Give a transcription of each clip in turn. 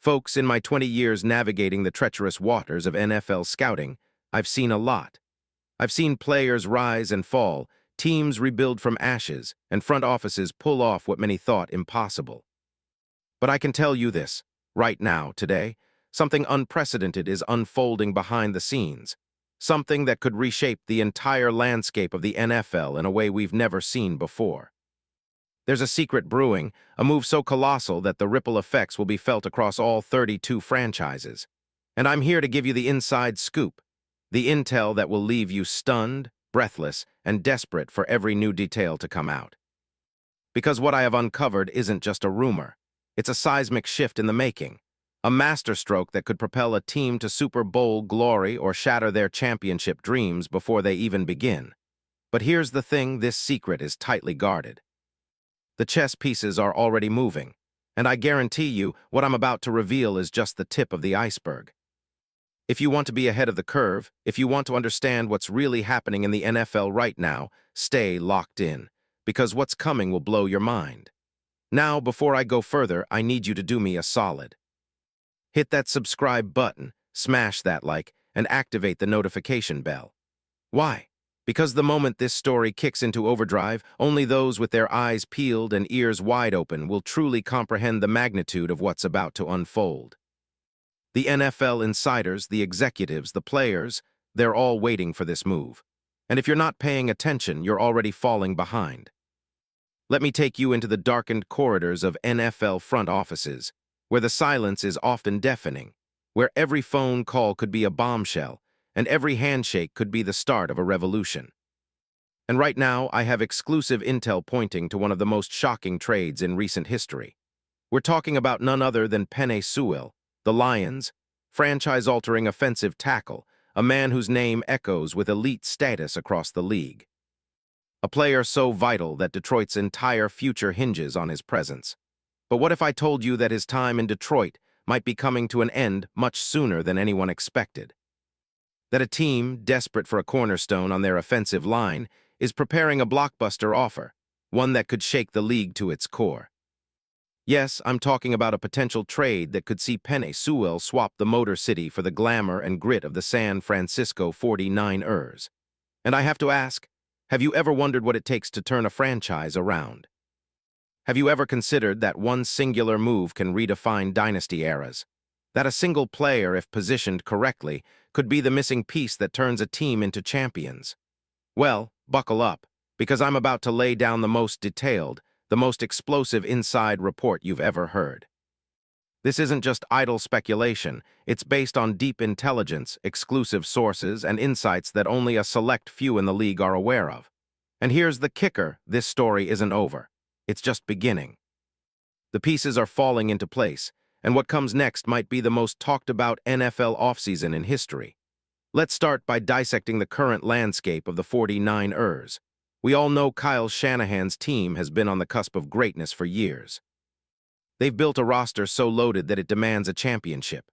Folks, in my 20 years navigating the treacherous waters of NFL scouting, I've seen a lot. I've seen players rise and fall, teams rebuild from ashes, and front offices pull off what many thought impossible. But I can tell you this, right now, today, something unprecedented is unfolding behind the scenes, something that could reshape the entire landscape of the NFL in a way we've never seen before. There's a secret brewing, a move so colossal that the ripple effects will be felt across all 32 franchises. And I'm here to give you the inside scoop, the intel that will leave you stunned, breathless, and desperate for every new detail to come out. Because what I have uncovered isn't just a rumor. It's a seismic shift in the making, a masterstroke that could propel a team to Super Bowl glory or shatter their championship dreams before they even begin. But here's the thing, this secret is tightly guarded. The chess pieces are already moving, and I guarantee you what I'm about to reveal is just the tip of the iceberg. If you want to be ahead of the curve, if you want to understand what's really happening in the NFL right now, stay locked in, because what's coming will blow your mind. Now, before I go further, I need you to do me a solid. Hit that subscribe button, smash that like, and activate the notification bell. Why? Because the moment this story kicks into overdrive, only those with their eyes peeled and ears wide open will truly comprehend the magnitude of what's about to unfold. The NFL insiders, the executives, the players, they're all waiting for this move. And if you're not paying attention, you're already falling behind. Let me take you into the darkened corridors of NFL front offices, where the silence is often deafening, where every phone call could be a bombshell, and every handshake could be the start of a revolution. And right now, I have exclusive intel pointing to one of the most shocking trades in recent history. We're talking about none other than Penei Sewell, the Lions' franchise-altering offensive tackle, a man whose name echoes with elite status across the league. A player so vital that Detroit's entire future hinges on his presence. But what if I told you that his time in Detroit might be coming to an end much sooner than anyone expected? That a team, desperate for a cornerstone on their offensive line, is preparing a blockbuster offer, one that could shake the league to its core. Yes, I'm talking about a potential trade that could see Penei Sewell swap the Motor City for the glamour and grit of the San Francisco 49ers. And I have to ask, have you ever wondered what it takes to turn a franchise around? Have you ever considered that one singular move can redefine dynasty eras? That a single player, if positioned correctly, could be the missing piece that turns a team into champions? Well, buckle up, because I'm about to lay down the most detailed, the most explosive inside report you've ever heard. This isn't just idle speculation, it's based on deep intelligence, exclusive sources, and insights that only a select few in the league are aware of. And here's the kicker, this story isn't over. It's just beginning. The pieces are falling into place, and what comes next might be the most talked-about NFL offseason in history. Let's start by dissecting the current landscape of the 49ers. We all know Kyle Shanahan's team has been on the cusp of greatness for years. They've built a roster so loaded that it demands a championship.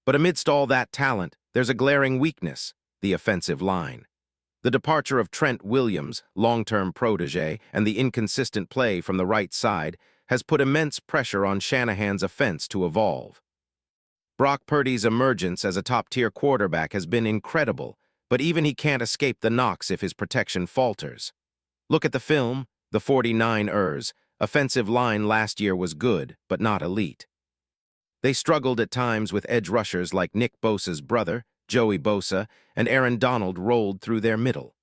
But amidst all that talent, there's a glaring weakness, the offensive line. The departure of Trent Williams, long-term protege, and the inconsistent play from the right side has put immense pressure on Shanahan's offense to evolve. Brock Purdy's emergence as a top-tier quarterback has been incredible, but even he can't escape the knocks if his protection falters. Look at the film, the 49ers' offensive line last year was good, but not elite. They struggled at times with edge rushers like Nick Bosa's brother, Joey Bosa, and Aaron Donald rolled through their middle.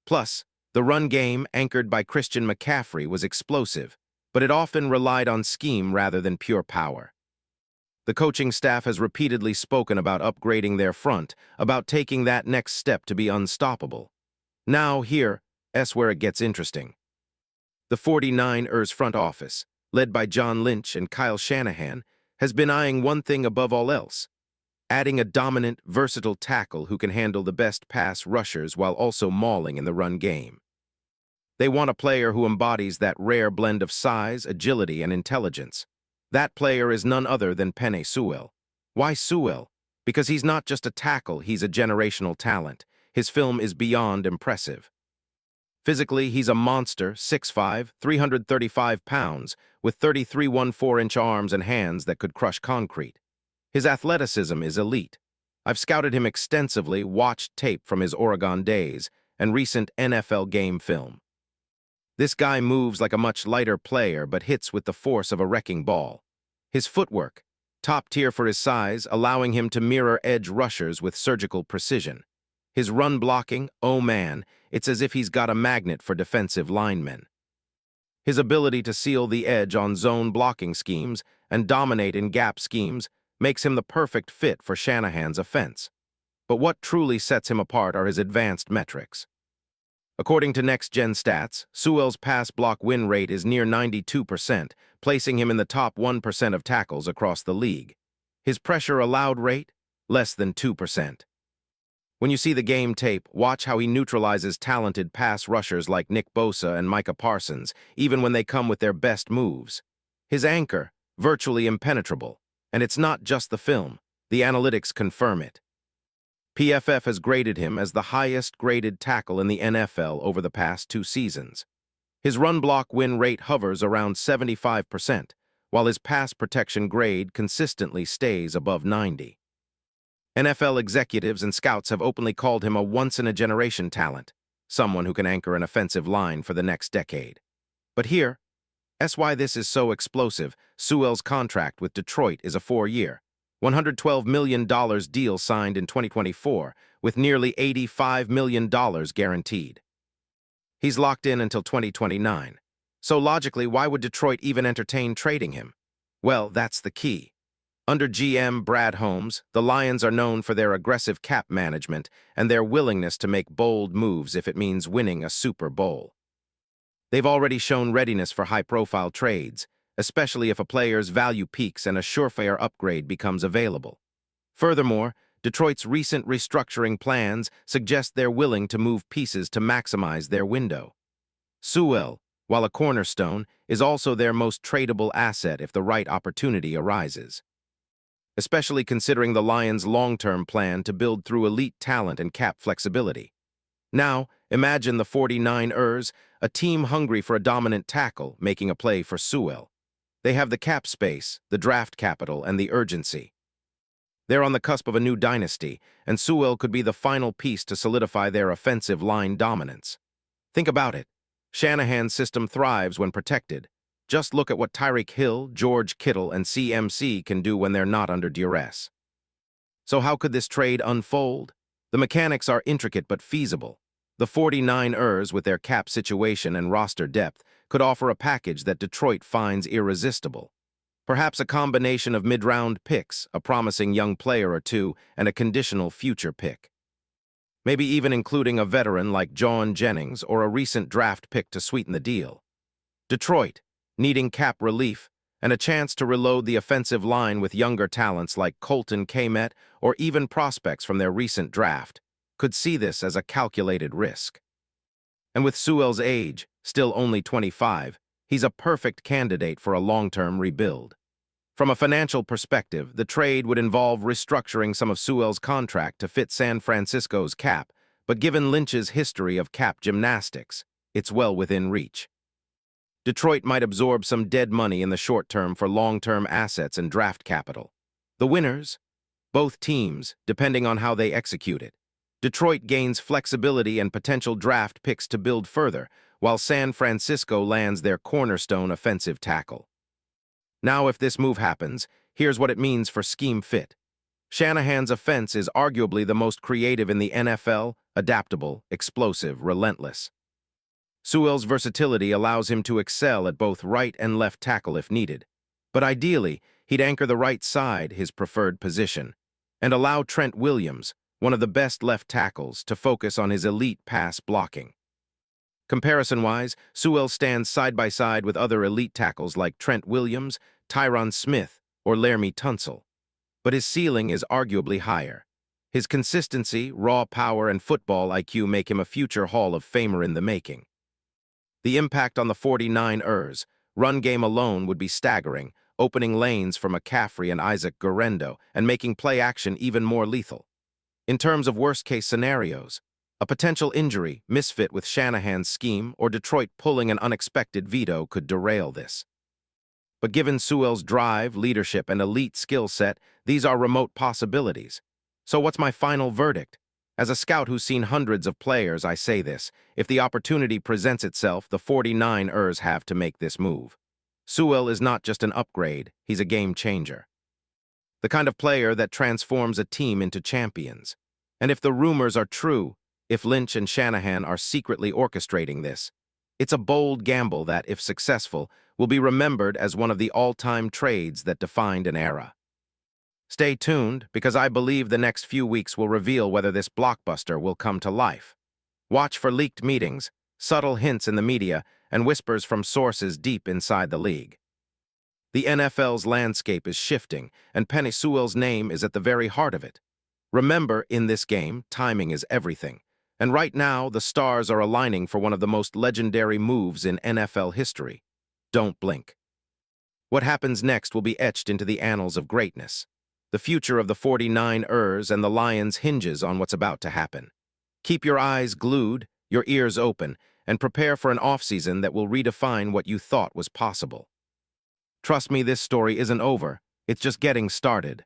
Plus, the run game, anchored by Christian McCaffrey, was explosive, but it often relied on scheme rather than pure power. The coaching staff has repeatedly spoken about upgrading their front, about taking that next step to be unstoppable. Now, here's where it gets interesting. The 49ers front office, led by John Lynch and Kyle Shanahan, has been eyeing one thing above all else: adding a dominant, versatile tackle who can handle the best pass rushers while also mauling in the run game. They want a player who embodies that rare blend of size, agility, and intelligence. That player is none other than Penei Sewell. Why Sewell? Because he's not just a tackle, he's a generational talent. His film is beyond impressive. Physically, he's a monster, 6'5", 335 pounds, with 33 1/4-inch arms and hands that could crush concrete. His athleticism is elite. I've scouted him extensively, watched tape from his Oregon days, and recent NFL game film. This guy moves like a much lighter player but hits with the force of a wrecking ball. His footwork, top tier for his size, allowing him to mirror edge rushers with surgical precision. His run blocking, oh man, it's as if he's got a magnet for defensive linemen. His ability to seal the edge on zone blocking schemes and dominate in gap schemes makes him the perfect fit for Shanahan's offense. But what truly sets him apart are his advanced metrics. According to next-gen stats, Sewell's pass block win rate is near 92%, placing him in the top 1% of tackles across the league. His pressure allowed rate? Less than 2%. When you see the game tape, watch how he neutralizes talented pass rushers like Nick Bosa and Micah Parsons, even when they come with their best moves. His anchor, virtually impenetrable. And it's not just the film. The analytics confirm it. PFF has graded him as the highest-graded tackle in the NFL over the past 2 seasons. His run block win rate hovers around 75%, while his pass protection grade consistently stays above 90. NFL executives and scouts have openly called him a once-in-a-generation talent, someone who can anchor an offensive line for the next decade. But that's why this is so explosive. Sewell's contract with Detroit is a 4-year, $112 million deal signed in 2024, with nearly $85 million guaranteed. He's locked in until 2029. So logically, why would Detroit even entertain trading him? Well, that's the key. Under GM Brad Holmes, the Lions are known for their aggressive cap management and their willingness to make bold moves if it means winning a Super Bowl. They've already shown readiness for high-profile trades, especially if a player's value peaks and a surefire upgrade becomes available. Furthermore, Detroit's recent restructuring plans suggest they're willing to move pieces to maximize their window. Sewell, while a cornerstone, is also their most tradable asset if the right opportunity arises. Especially considering the Lions' long-term plan to build through elite talent and cap flexibility. Now, imagine the 49ers, a team hungry for a dominant tackle, making a play for Sewell. They have the cap space, the draft capital, and the urgency. They're on the cusp of a new dynasty, and Sewell could be the final piece to solidify their offensive line dominance. Think about it. Shanahan's system thrives when protected. Just look at what Tyreek Hill, George Kittle, and CMC can do when they're not under duress. So how could this trade unfold? The mechanics are intricate but feasible. The 49ers, with their cap situation and roster depth, could offer a package that Detroit finds irresistible. Perhaps a combination of mid-round picks, a promising young player or two, and a conditional future pick. Maybe even including a veteran like John Jennings or a recent draft pick to sweeten the deal. Detroit, needing cap relief, and a chance to reload the offensive line with younger talents like Colton Kmet or even prospects from their recent draft, could see this as a calculated risk. And with Sewell's age, still only 25, he's a perfect candidate for a long-term rebuild. From a financial perspective, the trade would involve restructuring some of Sewell's contract to fit San Francisco's cap, but given Lynch's history of cap gymnastics, it's well within reach. Detroit might absorb some dead money in the short term for long-term assets and draft capital. The winners? Both teams, depending on how they execute it. Detroit gains flexibility and potential draft picks to build further, while San Francisco lands their cornerstone offensive tackle. Now, if this move happens, here's what it means for scheme fit. Shanahan's offense is arguably the most creative in the NFL, adaptable, explosive, relentless. Sewell's versatility allows him to excel at both right and left tackle if needed. But ideally, he'd anchor the right side, his preferred position, and allow Trent Williams, one of the best left tackles, to focus on his elite pass blocking. Comparison-wise, Sewell stands side by side with other elite tackles like Trent Williams, Tyron Smith, or Laremy Tunsil. But his ceiling is arguably higher. His consistency, raw power, and football IQ make him a future Hall of Famer in the making. The impact on the 49ers, run game alone, would be staggering, opening lanes for McCaffrey and Isaac Guerendo and making play action even more lethal. In terms of worst-case scenarios, a potential injury, misfit with Shanahan's scheme, or Detroit pulling an unexpected veto could derail this. But given Sewell's drive, leadership, and elite skill set, these are remote possibilities. So what's my final verdict? As a scout who's seen hundreds of players, I say this: if the opportunity presents itself, the 49ers have to make this move. Sewell is not just an upgrade, he's a game changer. The kind of player that transforms a team into champions. And if the rumors are true, if Lynch and Shanahan are secretly orchestrating this, it's a bold gamble that, if successful, will be remembered as one of the all-time trades that defined an era. Stay tuned, because I believe the next few weeks will reveal whether this blockbuster will come to life. Watch for leaked meetings, subtle hints in the media, and whispers from sources deep inside the league. The NFL's landscape is shifting, and Penei Sewell's name is at the very heart of it. Remember, in this game, timing is everything. And right now, the stars are aligning for one of the most legendary moves in NFL history. Don't blink. What happens next will be etched into the annals of greatness. The future of the 49ers and the Lions hinges on what's about to happen. Keep your eyes glued, your ears open, and prepare for an offseason that will redefine what you thought was possible. Trust me, this story isn't over. It's just getting started.